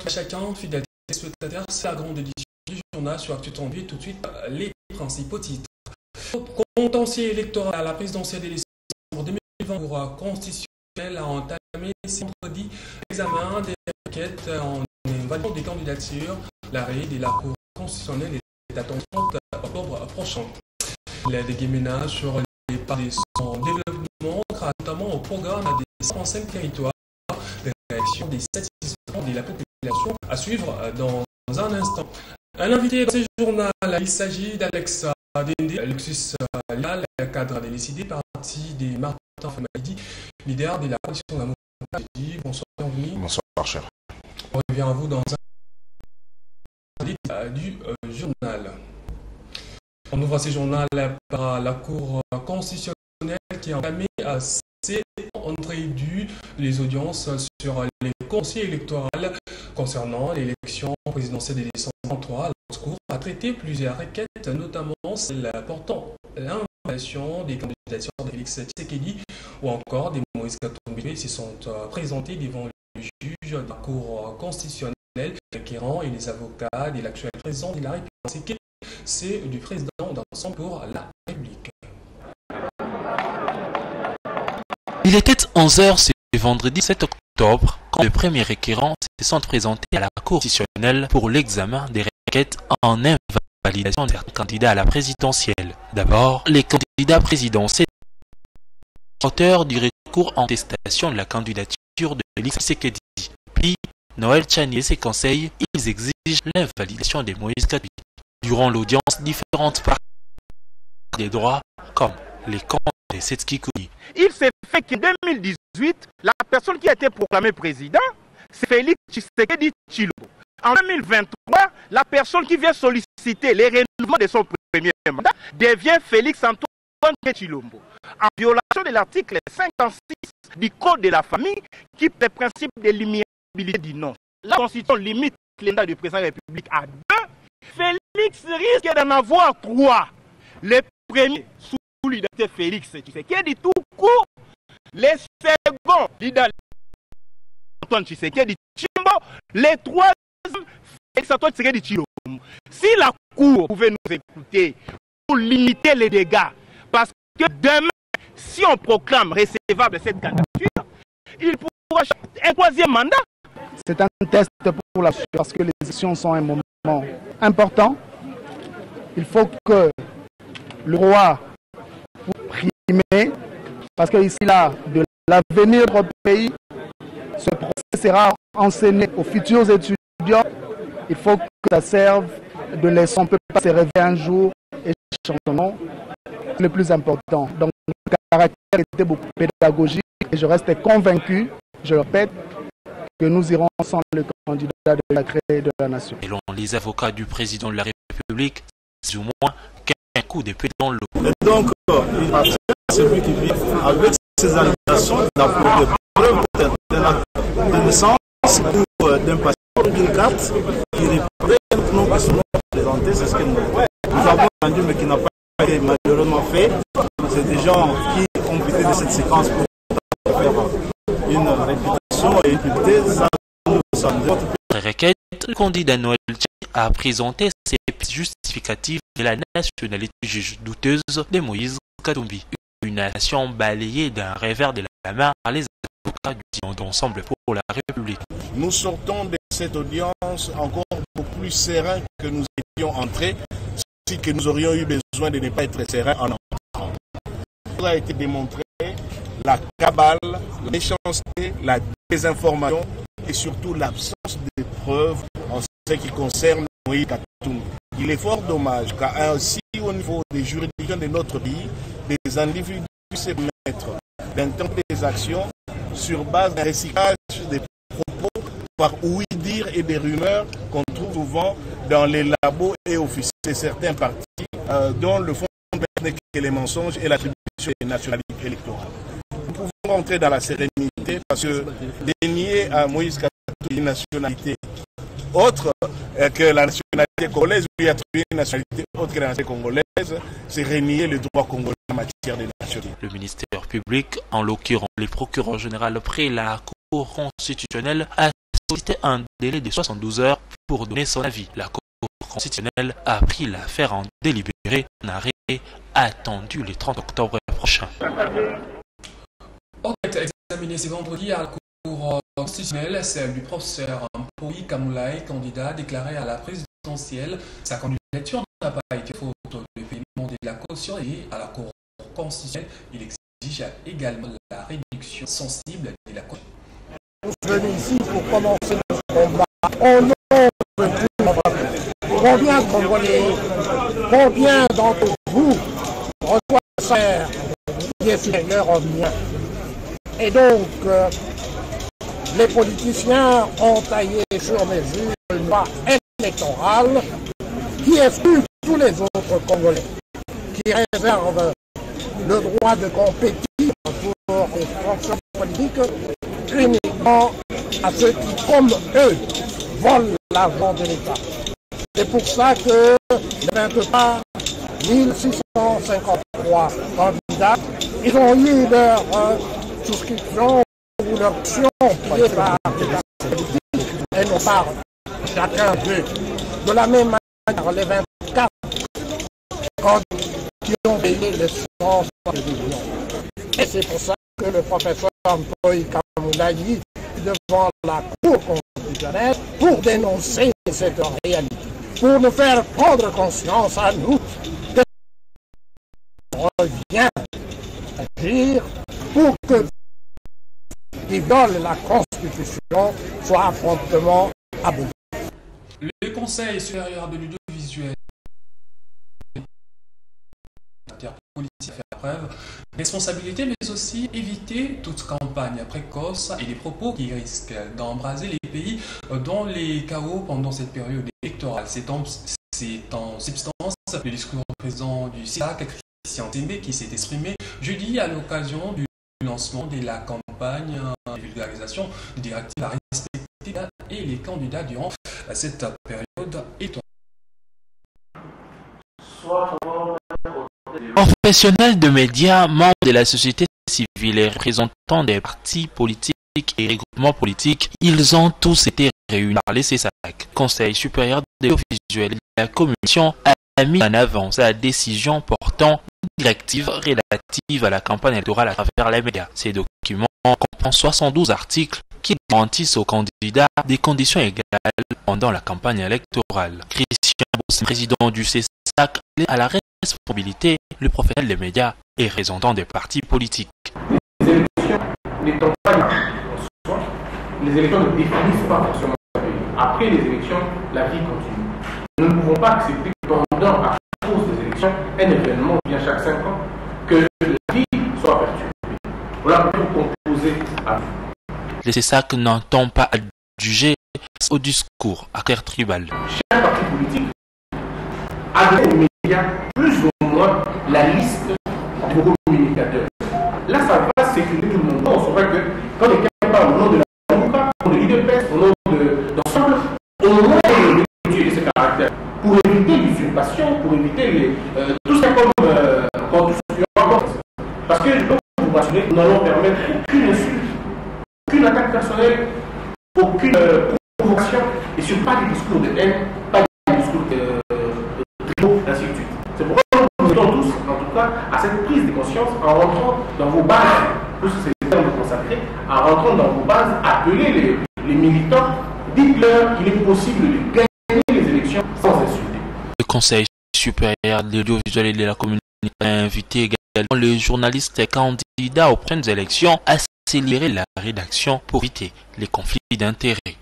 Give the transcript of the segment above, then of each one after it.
chacun, fidèle spectateur, c'est la grande édition du journal sur Actu Tondu. Tout de suite, les principaux titres. Contentieux électoral à la présidentielle de décembre 2020 pour constitutionnel a entamé ce vendredi l'examen des requêtes en validation des candidatures. L'arrêt de la Cour constitutionnelle est attendu octobre prochain. L'aide des ménages sur les parts de son développement, notamment au programme des 55 territoires, des réactions des satisfactions de la population à suivre dans un instant. Un invité dans ce journal, il s'agit d'Alex Dende, Luxus Léal, cadre décidé parti des Martin Famalidi, leader de la coalition d'amour. Bonsoir, bienvenue. Bonsoir, cher. On revient à vous dans un du journal. On ouvre ce journal par la Cour constitutionnelle qui a entamé ses entrées dues les audiences sur les conseils électoraux concernant l'élection présidentielle de décembre 2023. La Cour a traité plusieurs requêtes, notamment celle portant l'invalidation des candidatures de Félix Tshisekedi ou encore des Moïse Katumbi qui sont présentés devant le juge de la Cour constitutionnelle, requérant et les avocats de l'actuel président de la République. C'est du président d'ensemble pour la République. Il était 11h ce vendredi 7 octobre quand le premier requérant se sont présentés à la Cour constitutionnelle pour l'examen des requêtes en invalidation des candidats à la présidentielle. D'abord, les candidats présidentiels, auteurs du recours en contestation de la candidature de Félix Tshisekedi. Puis, Noël Tchani et ses conseils, ils exigent l'invalidation de Moïse Katumbi. Durant l'audience, différentes parties des droits, comme les comptes de Setski Kouni. Il s'est fait qu'en 2018, la personne qui a été proclamée président, c'est Félix Tshisekedi Tshilombo. En 2023, la personne qui vient solliciter les renouvellements de son premier mandat devient Félix Antoine Tshilombo. En violation de l'article 56 du Code de la famille, qui est le principe de l'immuabilité du nom. La Constitution limite le mandat du président de la République à 2. Félix risque d'en avoir 3. Le premier, sous l'identité Félix Tshisekedi tout court. Le second, l'identité Antoine Tshisekedi Tshilombo. Le troisième, Félix Antoine Tshisekedi Tshilombo. Si la Cour pouvait nous écouter pour limiter les dégâts, parce que demain, si on proclame recevable cette candidature, il pourra chercher un troisième mandat. C'est un test pour la suite parce que les élections sont un moment important. Il faut que le roi primer, parce que ici là, de l'avenir de notre pays, ce procès sera enseigné aux futurs étudiants. Il faut que ça serve de leçon. On ne peut pas se réveiller un jour et changer. C'est le plus important. Donc le caractère était beaucoup pédagogique et je reste convaincu, je le répète, que nous irons sans le candidat de la créée de la nation. Selon les avocats du président de la République, c'est au moins qu'un coup d'épée dans l'eau. Et donc, il appartient à celui qui vit avec ses allégations d'apporter des preuves de la naissance ou d'un passeport, d'une carte qui représente nos qui sont présentés, c'est ce que nous avons entendu mais qui n'a pas été malheureusement fait. C'est des gens qui ont profité de cette séquence pour faire une réputation et une publicité. Ça nous semble. Requête, le candidat Noël Tchani a présenté ses justificatives de la nationalité juge douteuse de Moïse Katumbi. Une nation balayée d'un revers de la main par les avocats du d'ensemble pour la République. Nous sortons de cette audience encore beaucoup plus serein que nous étions entrés, si que nous aurions eu besoin de ne pas être sereins en entrant. Il a été démontré la cabale, la méchanceté, la désinformation et surtout l'absence de preuves en ce qui concerne Moïse Katumbi. Il est fort dommage qu'ainsi au niveau des juridictions de notre pays, des individus puissent permettre d'intenter des actions sur base d'un recyclage des propos par ouï-dire et des rumeurs qu'on trouve souvent dans les labos et officiers de certains partis dont le fond n'est que les mensonges et l'attribution des nationalités électorales. Nous pouvons rentrer dans la sérénité parce que dénier à Moïse Katumbi une nationalité autre que la nationalité congolaise, lui attribuer une nationalité autre que la nationalité congolaise, c'est renier le droit congolais en matière de nationalité. Le ministère public, en l'occurrence le procureur général près la Cour constitutionnelle, a sollicité un délai de 72 heures pour donner son avis. La Cour constitutionnelle a pris l'affaire en délibéré. Un arrêt attendu le 30 octobre prochain. Enquête examinée ce vendredi à la Cour constitutionnelle, celle du professeur Mpoi Kamoulaye, candidat déclaré à la présidentielle. Sa candidature n'a pas été faute de paiement de la caution et à la Cour constitutionnelle, il exige également la réduction sensible de la caution. Nous sommes venus ici pour commencer notre combat au nom de tout le monde. Combien de Congolais, combien d'entre vous reçoivent le salaire qui est supérieur au mien? Et donc, les politiciens ont taillé sur mesure une loi électorale qui exclut tous les autres Congolais, qui réserve le droit de compétir pour les fonctions politiques uniquement à ceux qui, comme eux, volent l'argent de l'État. C'est pour ça que les 23 653 candidats, ils ont eu leur souscription ou leur option payée par l'État politique et non par chacun d'eux. De la même manière, les 24 candidats qui ont payé les 160 millions. Et c'est pour ça que le professeur Mpoi Kamoulaye devant la Cour constitutionnelle pour dénoncer cette réalité, pour nous faire prendre conscience à nous que revient agir pour que qui violent la Constitution soit promptement aboli. Le Conseil supérieur de l'audiovisuel politique à faire preuve de responsabilité, mais aussi éviter toute campagne précoce et des propos qui risquent d'embraser les pays dans les chaos pendant cette période électorale. C'est en substance le discours du président du CISAC, Christian Tembé, qui s'est exprimé jeudi à l'occasion du lancement de la campagne de vulgarisation des directives à respecter et les candidats durant cette période électorale. Professionnels de médias, membres de la société civile et représentants des partis politiques et regroupements politiques, ils ont tous été réunis par les CESAC. Conseil supérieur de l'audiovisuel et la commission a mis en avant sa décision portant directive relative à la campagne électorale à travers les médias. Ces documents comprennent 72 articles qui garantissent aux candidats des conditions égales pendant la campagne électorale. Christian Boss, président du CESAC, à la responsabilité, le professionnel des médias et représentant des partis politiques. Les élections n'étant pas les élections ne définissent pas forcément la vie. Après les élections, la vie continue. Nous ne pouvons pas accepter que pendant, à cause des élections, un événement vient chaque 5 ans, que la vie soit perturbée. Voilà pour composer à vous. Le CESAC n'entend pas juger au discours à cœur tribal. Chaque parti politique a des médias plus ou moins la liste de vos communicateurs. Là, ça va sécuriser tout le monde. On saura que quand quelqu'un parle au nom de la MOUCA, au nom de l'IDPS, au nom d'ensemble, au moins on réduit de ces caractères. Pour éviter l'usurpation, pour éviter tout ça comme tout ce qui est. Parce que je peux vous rassurer, nous n'allons permettre aucune insulte, aucune attaque personnelle, aucune provocation, et surtout pas des discours de haine, pas des discours de tribaux, ainsi de suite. C'est pourquoi nous aidons tous, en tout cas, à cette prise de conscience en rentrant dans vos bases, tous ces termes consacrés, en rentrant dans vos bases, appelez les militants, dites-leur qu'il est possible de gagner les élections sans insulter. Le Conseil supérieur de l'audiovisuel et de la communication a invité également le journaliste et candidat aux prochaines élections à accélérer la rédaction pour éviter les conflits d'intérêts.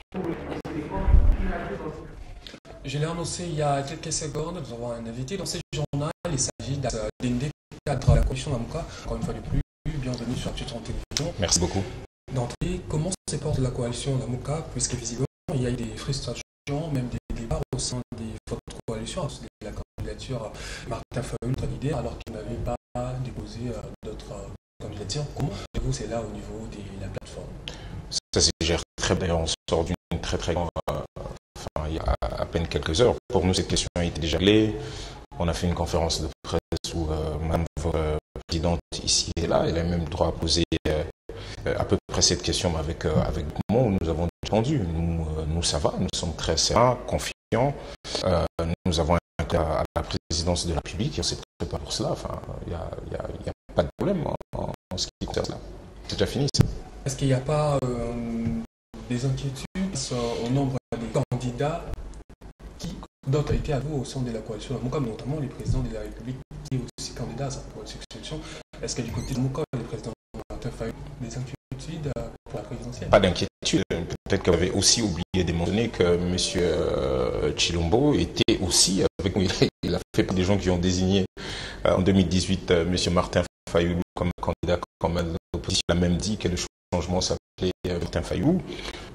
Je l'ai annoncé il y a quelques secondes, nous avons un invité dans ce journal. Il s'agit d'Indé, cadre de la coalition Lamouka. Encore une fois de plus, bienvenue sur Actu Télévision. Merci beaucoup. D'entrée, comment se porte la coalition Lamouka, puisque visiblement il y a eu des frustrations, même des départs au sein des votre coalition, de la candidature Martin Fayulu, notre leader, alors qu'il n'avait pas déposé d'autres candidatures. Comment vous c'est là au niveau de la plateforme? Ça se gère très bien. On sort d'une très grande. Il y a à peine quelques heures. Pour nous, cette question a été déjà réglée. On a fait une conférence de presse où Mme votre présidente ici et là, elle a même le droit à poser à peu près cette question avec moi, où nous avons entendu, nous ça va, nous sommes très sereins, confiants. Nous avons un cas à la présidence de la République, on s'est préparé pour cela. Enfin, il n'y a pas de problème en ce qui concerne cela. C'est déjà fini. Est-ce qu'il n'y a pas des inquiétudes au nombre des candidats qui d'autres été à vous au sein de la coalition Mouka, notamment les présidents de la République qui est aussi candidat à sa succession? Est-ce que du côté de Mouka, les présidents Martin Fayulu, des inquiétudes pour la présidentielle? Pas d'inquiétude. Peut-être que vous avez aussi oublié de mentionner que M. Tshilombo était aussi avec nous. Il a fait partie des gens qui ont désigné en 2018 M. Martin Fayulu comme candidat comme l'opposition. Il a même dit que le changement s'appelait Martin Fayulu.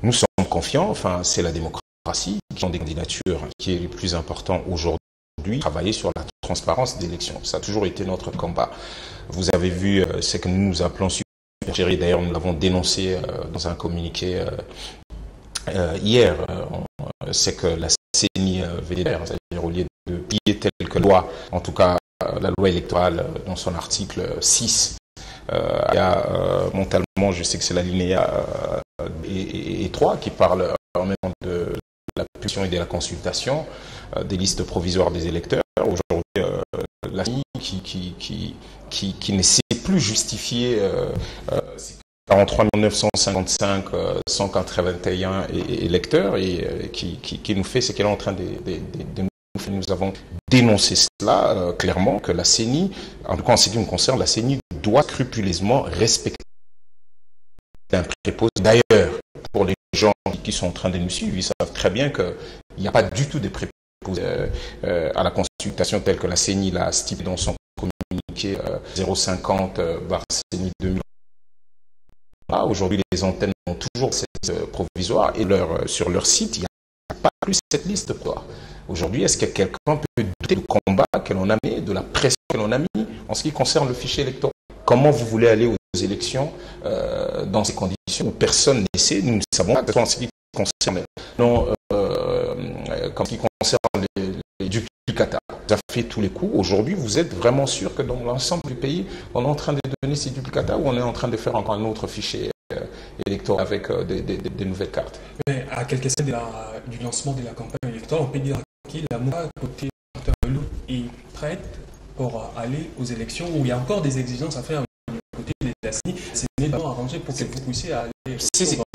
Nous sommes confiants, enfin c'est la démocratie qui ont des candidatures qui est le plus important aujourd'hui, travailler sur la transparence d'élections. Ça a toujours été notre combat. Vous avez vu ce que nous appelons supergéré, d'ailleurs nous l'avons dénoncé dans un communiqué hier, c'est que la CENI VDR, c'est-à-dire au lieu de plier telle que loi, en tout cas la loi électorale dans son article 6, il y a mentalement, je sais que c'est l'alinéa et 3 qui parle en même temps de la publication et de la consultation des listes provisoires des électeurs. Aujourd'hui, la CENI qui ne sait plus justifier 43 955 181 électeurs et qui nous fait ce qu'elle est en train de nous faire. Nous avons dénoncé cela clairement, que la CENI, en tout cas en ce qui me concerne, la CENI doit scrupuleusement respecter un préposé. D'ailleurs, pour les gens qui sont en train de nous suivre, ils savent très bien qu'il n'y a pas du tout de préposé à la consultation telle que la CENI l'a stipulé dans son communiqué 050/CENI 2000. Aujourd'hui, les antennes ont toujours cette provisoire et sur leur site, il n'y a pas plus cette liste. Aujourd'hui, est-ce que quelqu'un peut douter du combat que l'on a mis, de la pression que l'on a mis en ce qui concerne le fichier électoral? Comment vous voulez aller aux élections dans ces conditions où personne n'essaie? Nous ne savons pas, en ce qui concerne, les duplicata. Vous avez fait tous les coups. Aujourd'hui, vous êtes vraiment sûr que dans l'ensemble du pays, on est en train de donner ces duplicata ou on est en train de faire encore un autre fichier électoral avec des nouvelles cartes? Mais à quelques semaines du lancement de la campagne électorale, on peut dire que la Mouka côté Martin Fayulu est prête pour aller aux élections où il y a encore des exigences à faire du côté de la CENI. C'est vraiment arrangé pour que vous puissiez aller dans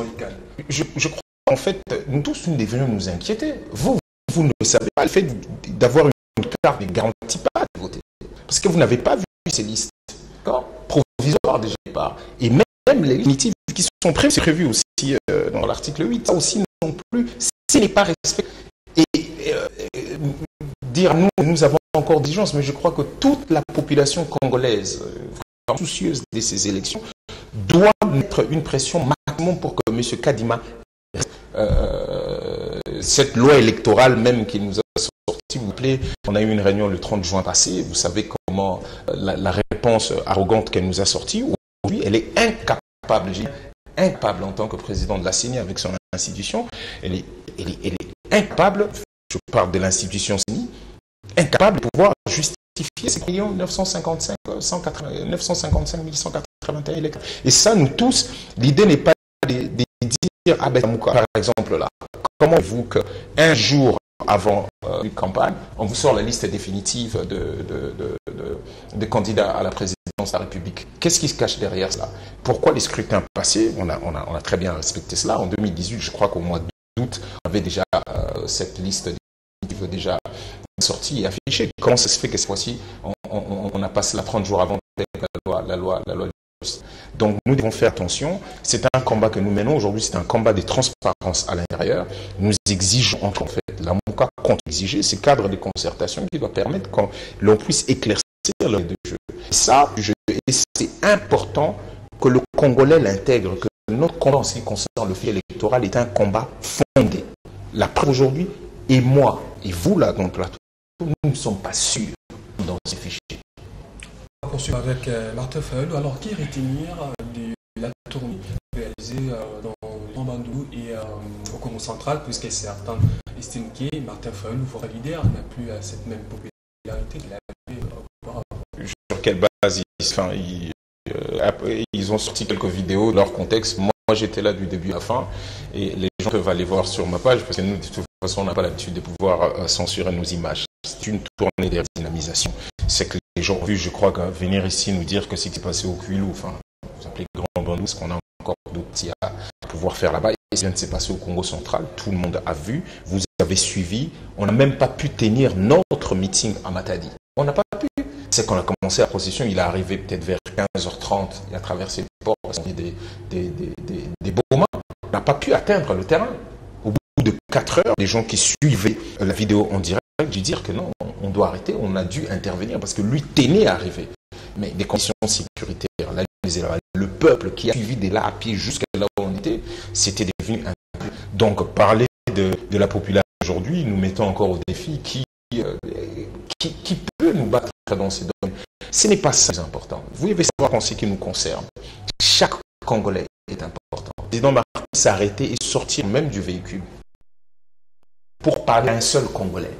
les cadres. Je crois qu'en fait, nous tous, nous devrions nous inquiéter. Vous ne savez pas, le fait d'avoir une carte ne garantit pas de voter. Parce que vous n'avez pas vu ces listes provisoires déjà pas. Et même les définitives qui sont prévues, c'est prévu aussi dans l'article 8. Ça aussi non plus, ce n'est pas respecté. Et dire nous avons encore d'urgence, mais je crois que toute la population congolaise, vraiment soucieuse de ces élections, doit mettre une pression maximum pour que M. Kadima cette loi électorale même qui nous a sorti, s'il vous plaît, on a eu une réunion le 30 juin passé, vous savez comment la réponse arrogante qu'elle nous a sortie, aujourd'hui elle est incapable en tant que président de la CENI avec son institution, elle est incapable, je parle de l'institution CENI, incapable de pouvoir justifier ces 955 181 électeurs. Et ça, nous tous, l'idée n'est pas de dire, Mouka, par exemple là, comment vous qu'un jour avant une campagne, on vous sort la liste définitive de candidats à la présidence de la République. Qu'est-ce qui se cache derrière cela? Pourquoi les scrutins passés, on a très bien respecté cela. En 2018, je crois qu'au mois d'août, on avait déjà cette liste définitive déjà sortie et affichée. Comment ça se fait que cette fois-ci, on a passé la 30 jours avant la loi. Donc nous devons faire attention. C'est un combat que nous menons aujourd'hui, c'est un combat de transparence à l'intérieur. Nous exigeons en fait, la Mouka compte exiger ces cadres de concertation qui doivent permettre que l'on puisse éclaircir le jeu. Et c'est important que le Congolais l'intègre, que notre combat en ce qui concerne le fait électoral est un combat fondé. La preuve aujourd'hui, et moi, et vous là dans le plateau, nous ne sommes pas sûrs dans ces fichiers. On va poursuivre avec Martin Fayulu. Alors, qui retenir de la tournée réalisée dans Bandou et au Congo central, puisque certains estiment que Martin Fayulu, le leader, n'a plus cette même popularité qu'il avait auparavant. Sur quelle base ils ont sorti quelques vidéos de leur contexte. Moi, j'étais là du début à la fin et les gens peuvent aller voir sur ma page, parce que nous, de toute façon, on n'a pas l'habitude de pouvoir censurer nos images. C'est une tournée de dynamisation. C'est que les gens ont vu, je crois, que venir ici nous dire que ce qui s'est passé au Kwilu, enfin, vous appelez Grand Bandou, ce qu'on a encore d'outils à pouvoir faire là-bas. Et ce qui vient de se passer au Congo central, tout le monde a vu, vous avez suivi. On n'a même pas pu tenir notre meeting à Matadi. On n'a pas pu. C'est qu'on a commencé la procession, il est arrivé peut-être vers 15h30, il a traversé le port, des Boma. On n'a pas pu atteindre le terrain. Au bout de 4 heures, les gens qui suivaient la vidéo en direct, j'ai dit que non, on doit arrêter, on a dû intervenir parce que lui tenait à arriver. Mais des conditions sécuritaires, le peuple qui a suivi de là à pied jusqu'à là où on était, c'était devenu un... Donc parler de la population aujourd'hui, nous mettons encore au défi qui peut nous battre dans ces domaines. Ce n'est pas ça le plus important. Vous devez savoir en ce qui nous concerne. Chaque Congolais est important. Le président Marquis s'est arrêté et sortir même du véhicule pour parler à un seul Congolais.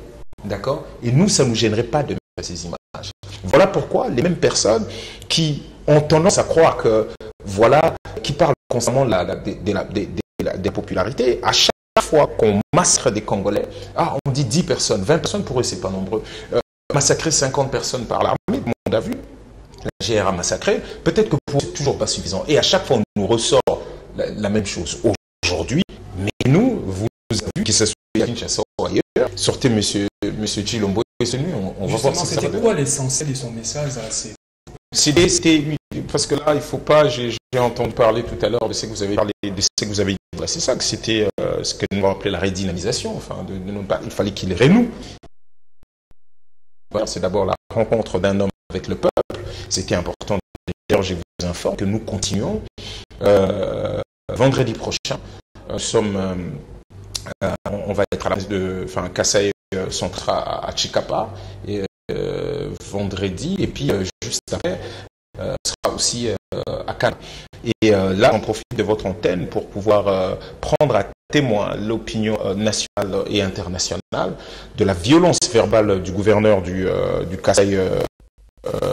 D'accord? Et nous, ça ne nous gênerait pas de mettre ces images. Voilà pourquoi les mêmes personnes qui ont tendance à croire que, voilà, qui parlent constamment de la popularité, à chaque fois qu'on massacre des Congolais, on dit 10 personnes, 20 personnes, pour eux, c'est pas nombreux. Massacrer 50 personnes par l'armée, tout le monde a vu. La GR a massacré. Peut-être que pour eux, c'est toujours pas suffisant. Et à chaque fois, on nous ressort la même chose. Aujourd'hui, mais nous, vous avez vu que ce soit à Kinshasa ou ailleurs, sortez monsieur Chilombo et c'est lui, on va voir si ça va donner. C'était quoi l'essentiel de son message à ces... C'était parce que là, il ne faut pas, j'ai entendu parler tout à l'heure de ce que vous avez parlé, de ce que vous avez dit. C'est ça que c'était ce que nous avons appelé la redynamisation. Enfin, il fallait qu'il renoue. C'est d'abord la rencontre d'un homme avec le peuple. C'était important. D'ailleurs, je vous informe que nous continuons. Vendredi prochain, on va être à la base de Kasaï Central à Chikapa. Et vendredi, et puis juste après, sera aussi à Cannes. Et là, on profite de votre antenne pour pouvoir prendre à témoin l'opinion nationale et internationale de la violence verbale du gouverneur du Kasaï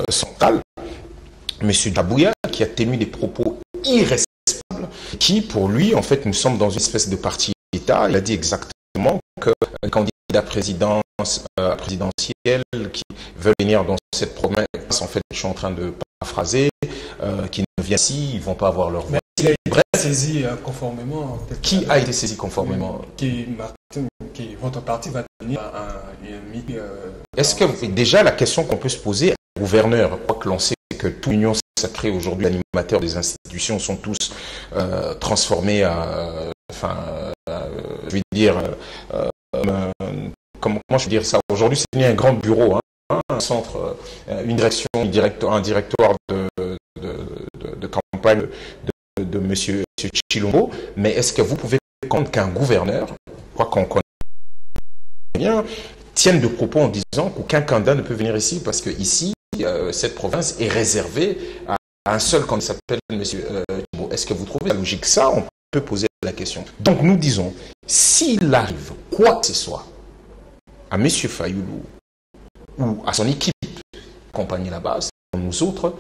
central, M. Dabouya, qui a tenu des propos irresponsables, qui, pour lui, en fait, nous sommes dans une espèce de parti-État. Il a dit exactement que le candidat présidentiel qui veut venir dans cette province, en fait, je suis en train de paraphraser, qui ne viennent ici, ils ne vont pas avoir leur voix. Il a été saisi conformément. Qui a été saisi conformément? Votre parti va tenir un meeting. Est-ce que déjà la question qu'on peut se poser, un gouverneur, quoi que l'on sait que toute l'union sacrée aujourd'hui, les animateurs des institutions sont tous transformés je vais dire, comment je veux dire ça? Aujourd'hui, c'est devenu un grand bureau, un centre, une direction, un directoire de campagne de M. Chilombo. Mais est-ce que vous pouvez comprendre qu'un gouverneur, quoi qu'on connaît bien, tienne de propos en disant qu'aucun candidat ne peut venir ici parce que ici, cette province est réservée à un seul candidat qui s'appelle M. Chilombo. Est-ce que vous trouvez la logique? Ça, on peut poser la question. Donc nous disons, s'il arrive quoi que ce soit à M. Fayoulou ou à son équipe accompagnée là-bas, nous autres,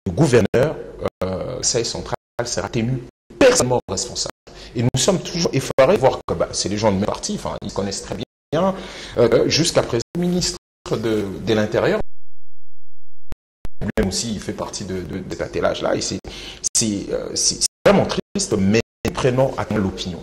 le gouverneur Kasaï central sera tenu personnellement responsable. Et nous sommes toujours effarés de voir que c'est les gens de même parti, ils connaissent très bien, jusqu'à présent, le ministre de l'Intérieur, lui aussi, il fait partie de cet attelage-là, et c'est vraiment triste, mais prenons à l'opinion.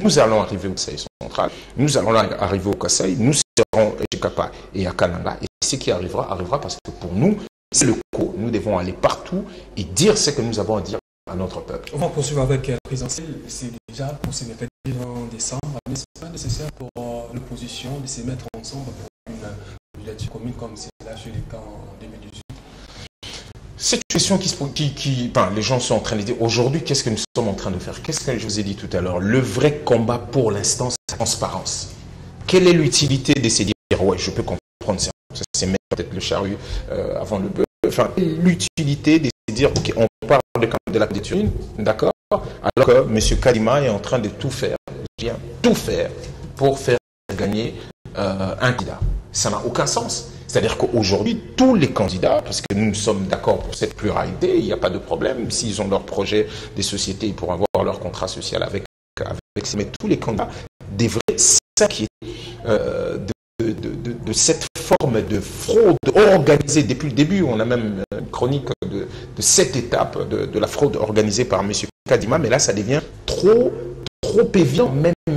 Nous allons arriver au Kasaï central, nous allons arriver au Kasaï, nous serons à Chikapa et à Kananga, et ce qui arrivera parce que pour nous, c'est le coup. Nous devons aller partout et dire ce que nous avons à dire à notre peuple. On va poursuivre avec la présidentielle. C'est déjà pour se mettre en décembre, mais ce n'est pas nécessaire pour l'opposition de se mettre ensemble pour une candidature commune comme c'est là chez les cas en 2018. C'est une question les gens sont en train de dire aujourd'hui, qu'est-ce que nous sommes en train de faire? Qu'est-ce que je vous ai dit tout à l'heure? Le vrai combat pour l'instant, c'est la transparence. Quelle est l'utilité de se dire, ouais, je peux comprendre ça, c'est mettre peut-être le charrue avant le bœuf. L'utilité de se dire, ok, on parle de la candidature, d'accord, alors que M. Kadima est en train de tout faire pour faire gagner un candidat. Ça n'a aucun sens. C'est-à-dire qu'aujourd'hui, tous les candidats, parce que nous sommes d'accord pour cette pluralité, il n'y a pas de problème. S'ils ont leur projet des sociétés, ils pourront avoir leur contrat social avec mais tous les candidats devraient s'inquiéter de cette forme de fraude organisée depuis le début. On a même une chronique de cette étape de la fraude organisée par M. Kadima, mais là ça devient trop évident.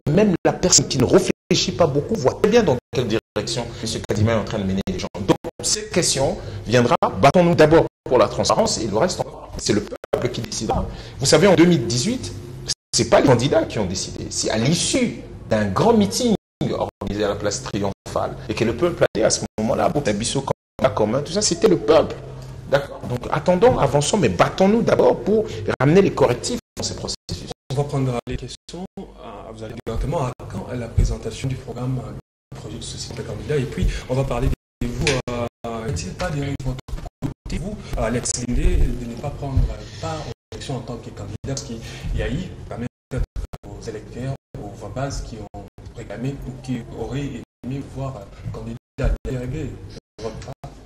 Même la personne qui ne réfléchit pas beaucoup voit très bien dans quelle direction M. Kadima est en train de mener les gens. Donc cette question viendra, battons-nous d'abord pour la transparence et le reste, c'est le peuple qui décidera. Vous savez, en 2018, ce n'est pas les candidats qui ont décidé, c'est à l'issue d'un grand meeting organisé à la place Triomphale et que le peuple a dit à ce moment-là, Boutabisso, commun, tout ça, c'était le peuple. D'accord. Donc attendons, avançons, mais battons-nous d'abord pour ramener les correctifs dans ces processus. On va prendre les questions. Vous allez directement à quand la présentation du programme du projet de société candidat. Et puis, on va parler de vous. N'est-il pas derrière votre côté, vous, Alex Lindé, de ne pas prendre part aux élections en tant que candidat, parce qu'il y a eu quand même peut-être aux électeurs, aux voix bases qui ont réclamé ou qui auraient aimé voir candidat délégué.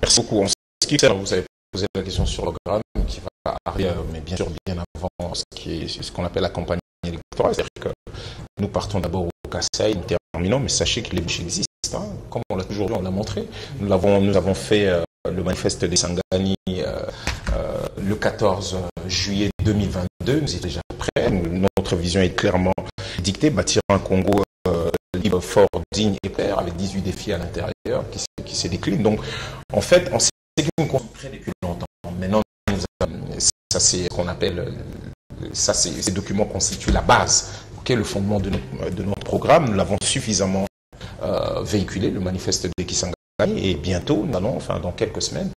Merci beaucoup. En ce qui concerne, vous avez posé la question sur le programme qui va arriver, mais bien sûr bien avant ce qu'on appelle la campagne électorale. C'est-à-dire que nous partons d'abord au Kassai, nous terminons, mais sachez que les bouches existent. Hein, comme on l'a toujours dit, on l'a montré. Nous avons fait le manifeste des Sangani le 14 juillet 2022. Nous étions déjà prêts. Notre vision est clairement dictée, bâtir un Congo libre, fort, digne et clair, avec 18 défis à l'intérieur qui se déclinent. Donc, en fait, on s'est construit depuis longtemps. Maintenant, ça c'est ce qu'on appelle, ces documents constituent la base, le fondement de notre programme. Nous l'avons suffisamment véhiculé, le manifeste de Kisangani, et bientôt, dans quelques semaines,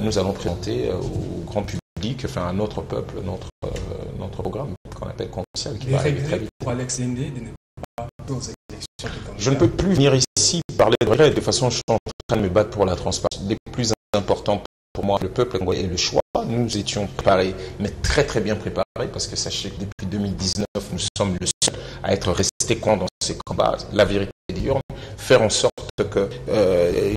nous allons présenter au grand public, à notre peuple, notre programme qu'on appelle Conscial, qui va arriver très vite. Pour Alex Lindé, de ne pas aux élections. Je ne peux plus venir ici parler de regrets. De toute façon, je suis en train de me battre pour la transparence. Les plus importants pour moi, le peuple et le choix. Nous étions préparés, mais très très bien préparés, parce que sachez que depuis 2019, nous sommes le seul à être restés coins dans ces combats. La vérité est dure. Faire en sorte que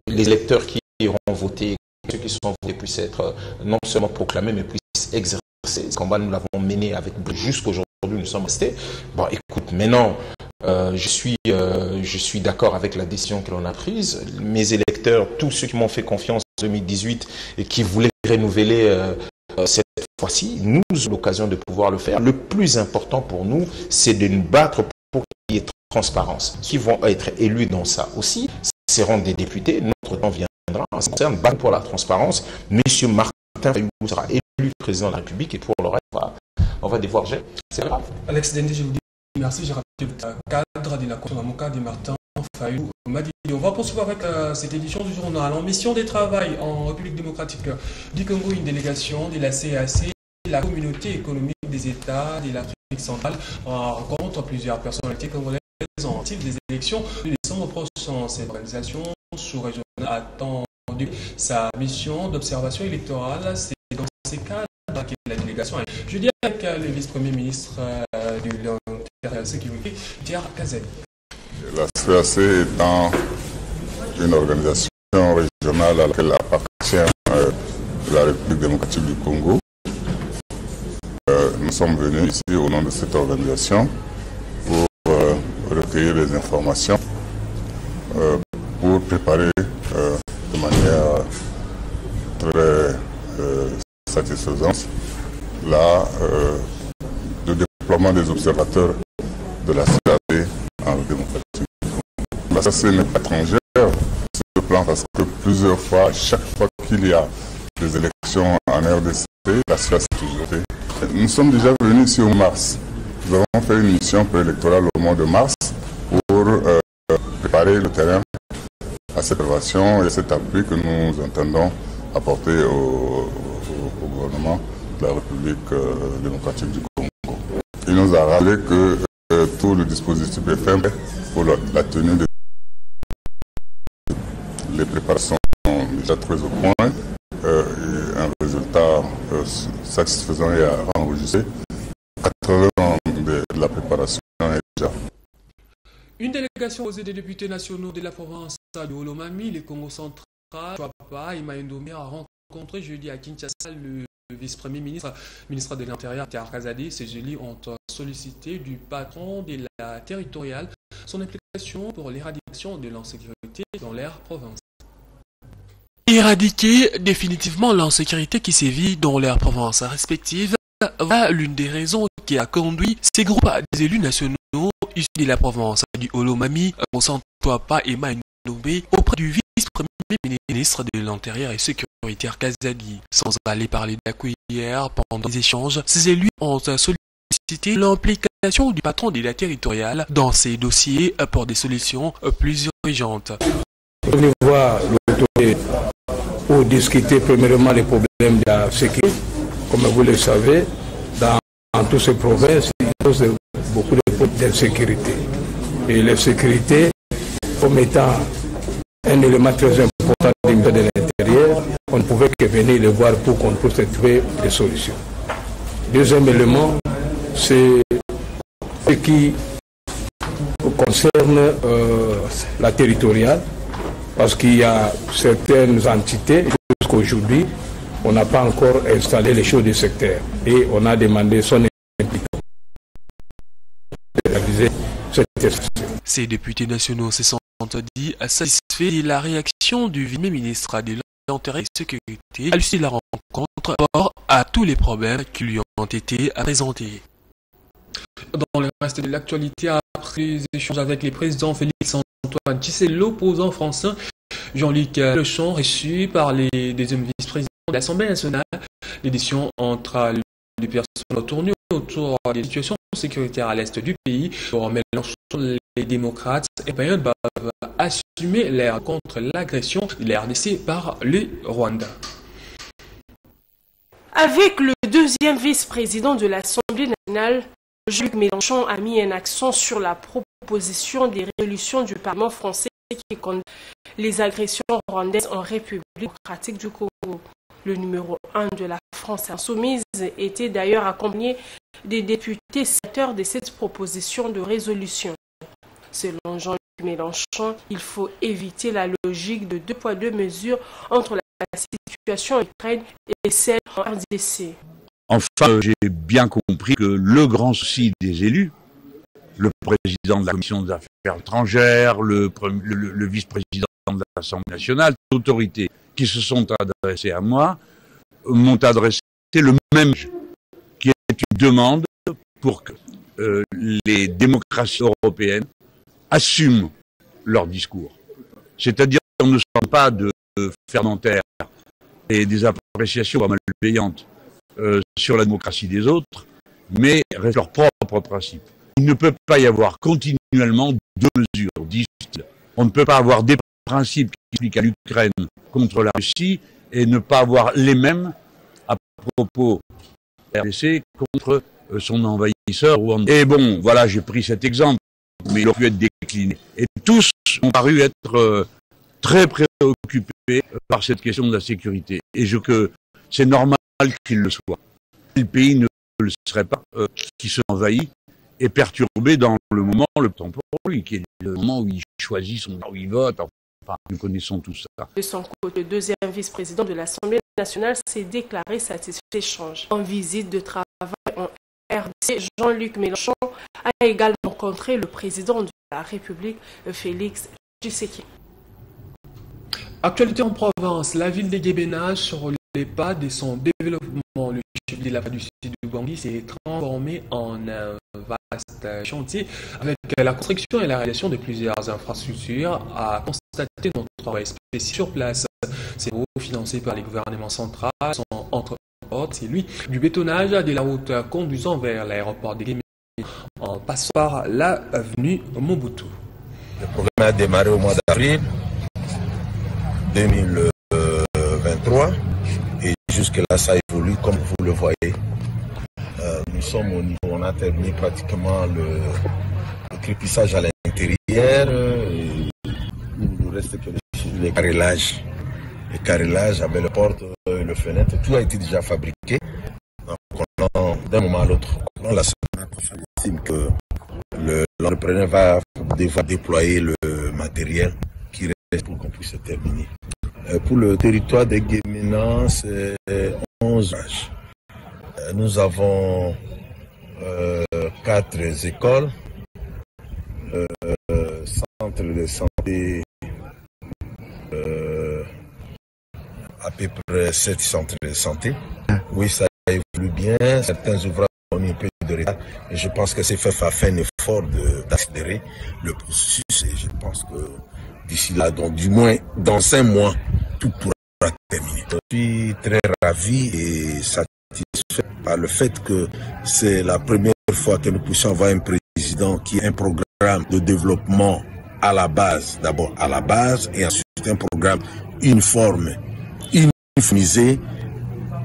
les électeurs qui iront voter, ceux qui sont votés, puissent être non seulement proclamés, mais puissent exercer ce combat. Nous l'avons mené avec jusqu'aujourd'hui. Nous sommes restés. Bon, écoute, maintenant, je suis d'accord avec la décision que l'on a prise. Mes électeurs, tous ceux qui m'ont fait confiance en 2018 et qui voulaient renouveler cette fois-ci, nous avons l'occasion de pouvoir le faire. Le plus important pour nous, c'est de nous battre pour qu'il y ait transparence. Qui vont être élus dans ça aussi seront des députés. Notre temps viendra. En ce qui concerne battre pour la transparence, M. Martin Fayou sera élu président de la République, et pour le reste, on va devoir gérer. C'est grave. Alex Lindé, je vous dis merci. J'ai rappelé le cadre de la Cour de Martin Fayou Madidi. On va poursuivre avec cette édition du journal. En mission de travail en République démocratique du Congo, une délégation de la CAC, la communauté économique des États de l'Afrique centrale, rencontre plusieurs personnalités congolaises en type des élections de décembre prochain. Cette organisation sous-régionale a attendu sa mission d'observation électorale. C'est dans ces cadres que la délégation est. Je dis avec le vice-premier ministre de l'Intérieur et de la Sécurité, Pierre Kazali. La CAC étant une organisation régionale à laquelle appartient la République démocratique du Congo, nous sommes venus ici au nom de cette organisation pour recueillir des informations, pour préparer de manière très satisfaisante le déploiement des observateurs de la CAC en démocratie. La CAC n'est pas étrangère sur ce plan, parce que plusieurs fois, chaque fois qu'il y a des élections en RDC, la CAC est toujours fait. Nous sommes déjà venus ici au mars. Nous avons fait une mission préélectorale au mois de mars pour préparer le terrain à cette observation et cet appui que nous entendons apporter au gouvernement de la République démocratique du Congo. Il nous a rappelé que tout le dispositif est fait pour la tenue des... Les préparations sont déjà très au point. Et un résultat satisfaisant est enregistré. 80% de la préparation est déjà. Une délégation posée des députés nationaux de la province de Olomami, les Congo central, Chouapa et Maïndomé a rencontré jeudi à Kinshasa le vice-premier ministre, ministre de l'Intérieur, Pierre Kazadi, ces élus ont sollicité du patron de la territoriale son implication pour l'éradication de l'insécurité dans leur province. Éradiquer définitivement l'insécurité qui sévit dans leurs provinces respectives voilà l'une des raisons qui a conduit ces groupes des élus nationaux issus de la province du Olomami, Monsantoapa et Maïnoubé, auprès du vice-premier ministre de l'Intérieur et sécuritaire Kazadi. Sans aller parler d'accueillir pendant les échanges, ces élus ont sollicité l'implication du patron de la territoriale dans ces dossiers pour des solutions plus urgentes. Venez voir l'autorité pour discuter premièrement les problèmes de la sécurité. Comme vous le savez, dans toutes ces provinces, il y a beaucoup de problèmes d'insécurité. Et l'insécurité, comme étant un élément très important du ministère de l'Intérieur, on ne pouvait que venir le voir pour qu'on puisse trouver des solutions. Deuxième élément, c'est ce qui concerne la territoriale, parce qu'il y a certaines entités, jusqu'aujourd'hui, on n'a pas encore installé les choses du secteur et on a demandé son implication de réaliser cette exercice. Ces députés nationaux se sont dit satisfaits de la réaction du vice-ministre de l'Intérieur et de la Sécurité à l'issue de la rencontre par rapport à tous les problèmes qui lui ont été présentés. Dans le reste de l'actualité, après les échanges avec les présidents Félix-Antoine Tshisekedi, l'opposant français Jean-Luc Mélenchon, reçu par les deuxièmes vice-présidents de l'Assemblée nationale, l'édition entre les personnes tournées autour des situations sécuritaires à l'est du pays. Pour Mélenchon, les démocrates européens doivent assumer l'air contre l'agression de la RDC par le Rwanda. Avec le deuxième vice-président de l'Assemblée nationale, Jean-Luc Mélenchon a mis un accent sur la proposition des résolutions du Parlement français qui condamne les agressions rwandaises en République démocratique du Congo. Le numéro 1 de la France insoumise était d'ailleurs accompagné des députés sénateurs de cette proposition de résolution. Selon Jean-Luc Mélenchon, il faut éviter la logique de 2 poids 2 mesures entre la situation en Ukraine et celle en RDC. Enfin, j'ai bien compris que le grand souci des élus, le président de la Commission des Affaires étrangères, le vice-président de l'Assemblée nationale, l'autorité qui se sont adressés à moi, m'ont adressé le même qui est une demande pour que les démocraties européennes assument leur discours. C'est-à-dire qu'on ne sent pas de fermentaires et des appréciations malveillantes sur la démocratie des autres, mais restent leurs propres principes. Il ne peut pas y avoir continuellement 2 mesures distinctes. On ne peut pas avoir des principes qui appliquent à l'Ukraine contre la Russie et ne pas avoir les mêmes à propos de la RDC contre son envahisseur rwandais. Et bon, voilà, j'ai pris cet exemple, mais il aurait pu être décliné. Et tous ont paru être très préoccupés par cette question de la sécurité. Et que c'est normal qu'il le soit. Le pays ne le serait pas qui se envahit et perturbé dans le moment le temps pour lui, qui est le moment où il choisit son où il vote. Enfin, nous connaissons tout ça. De son côté, le deuxième vice-président de l'Assemblée nationale s'est déclaré satisfait de l'échange. En visite de travail en RDC, Jean-Luc Mélenchon a également rencontré le président de la République, Félix Tshisekedi. Actualité en province, la ville de Guébéna sur les pas de son développement. Le chef de la du sud du Bangui s'est transformé en un vaste chantier avec la construction et la réalisation de plusieurs infrastructures à constater notre travail spécifique sur place. Ces travaux financés par les gouvernements centraux sont entre autres celui du bétonnage de la route conduisant vers l'aéroport de Guébéna en passant par l'avenue Mobutu. Le programme a démarré au mois d'avril 2023 et jusque-là ça évolue comme vous le voyez. Nous sommes au niveau, on a terminé pratiquement le crépissage à l'intérieur. Il nous reste que les carrelages. Les carrelages avec les portes et les fenêtres, tout a été déjà fabriqué. Donc, d'un moment à l'autre, la semaine prochaine, on estime que l'entrepreneur va devoir déployer le matériel qui reste pour qu'on puisse terminer. Pour le territoire de Guéména, âges. Nous avons 4 écoles, centres de santé, à peu près 7 centres de santé. Oui, ça évolue bien. Certains ouvrages ont un peu de retard. Et je pense que c'est fait un effort d'accélérer le processus. Et je pense que d'ici là, donc, du moins dans 5 mois, tout pourra terminer. Je suis très ravi et satisfait par le fait que c'est la première fois que nous puissions avoir un président qui a un programme de développement à la base, d'abord à la base, et ensuite un programme uniforme, uniformisé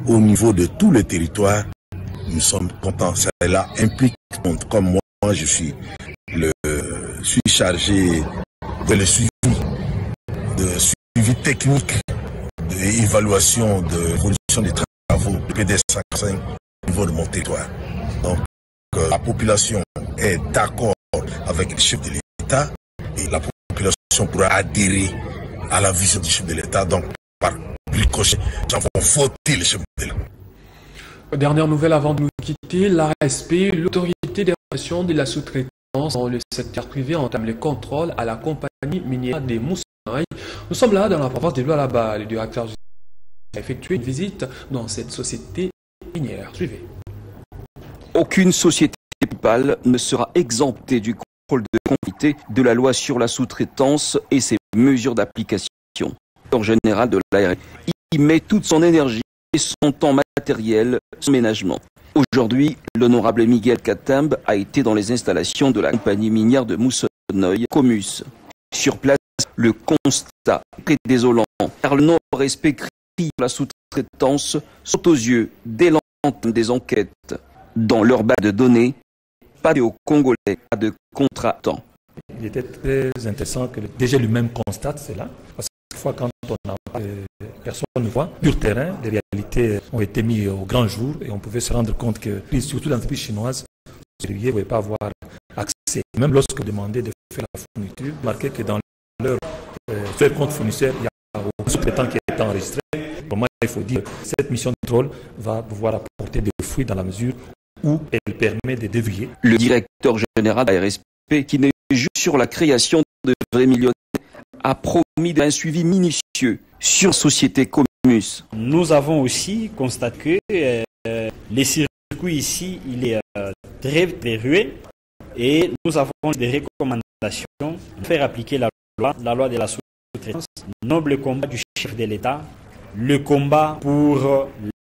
au niveau de tout le territoire. Nous sommes contents. Cela implique, comme moi, je suis chargé de le suivi technique, d'évaluation, de production des travaux de PDS 55 au niveau de mon territoire. Donc, la population est d'accord avec le chef de l'État et la population pourra adhérer à la vision du chef de l'État. Donc, par ricochet, nous avons voté le chef de l'État. Dernière nouvelle avant de nous quitter, l'ARSP, l'autorité des relations de la sous-traitance dans le secteur privé, entame les contrôles à la compagnie minière des Moussonoy. Nous sommes là dans la province de Lualaba. Le directeur a effectué une visite dans cette société minière. Suivez. Aucune société principale ne sera exemptée du contrôle de conformité de la loi sur la sous-traitance et ses mesures d'application. En général de l'ARSP, il met toute son énergie et son temps matériel, son ménagement. Aujourd'hui, l'honorable Miguel Katambe a été dans les installations de la compagnie minière de Moussonoy, Comus. Sur place, le constat est très désolant, car le non-respect crié de la sous-traitance saute aux yeux dès l'entame des enquêtes. Dans leur base de données, pas de Congolais, pas de contratants. Il était très intéressant que le DG lui-même constate cela, parce que parfois quand on n'a pas personne ne voit, sur terrain, les réalités ont été mises au grand jour et on pouvait se rendre compte que, surtout l'entreprise chinoise, les ne pouvaient pas avoir accès. Même lorsque vous demandez de faire la fourniture, marquez que dans leur compte fournisseur, il y a un sous-traitant qui est enregistré. Pour moi, il faut dire que cette mission de contrôle va pouvoir apporter des fruits dans la mesure où elle permet de dévier. Le directeur général de la RSP, qui n'est juste sur la création de vrais millionnaires, a promis un suivi minutieux sur Société Comus. Nous avons aussi constaté que les circuits ici, il est très rué et nous avons des recommandations de faire appliquer la loi de la sous-traitance, noble combat du chef de l'État, le combat pour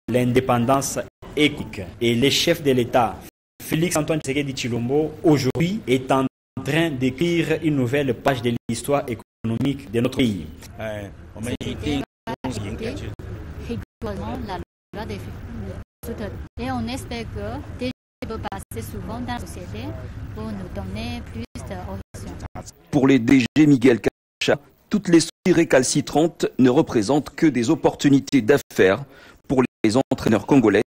l'indépendance économique. Et le chef de l'État, Félix-Antoine Tshisekedi Tshilombo, aujourd'hui est en train d'écrire une nouvelle page de l'histoire économique de notre pays. Et on espère que des gens peuvent passer souvent dans la société pour nous donner plus d'horizons. Pour les DG Miguel Kacha, toutes les sociétés récalcitrantes ne représentent que des opportunités d'affaires pour les entraîneurs congolais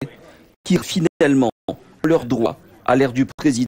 qui finalement ont leurs droits à l'ère du président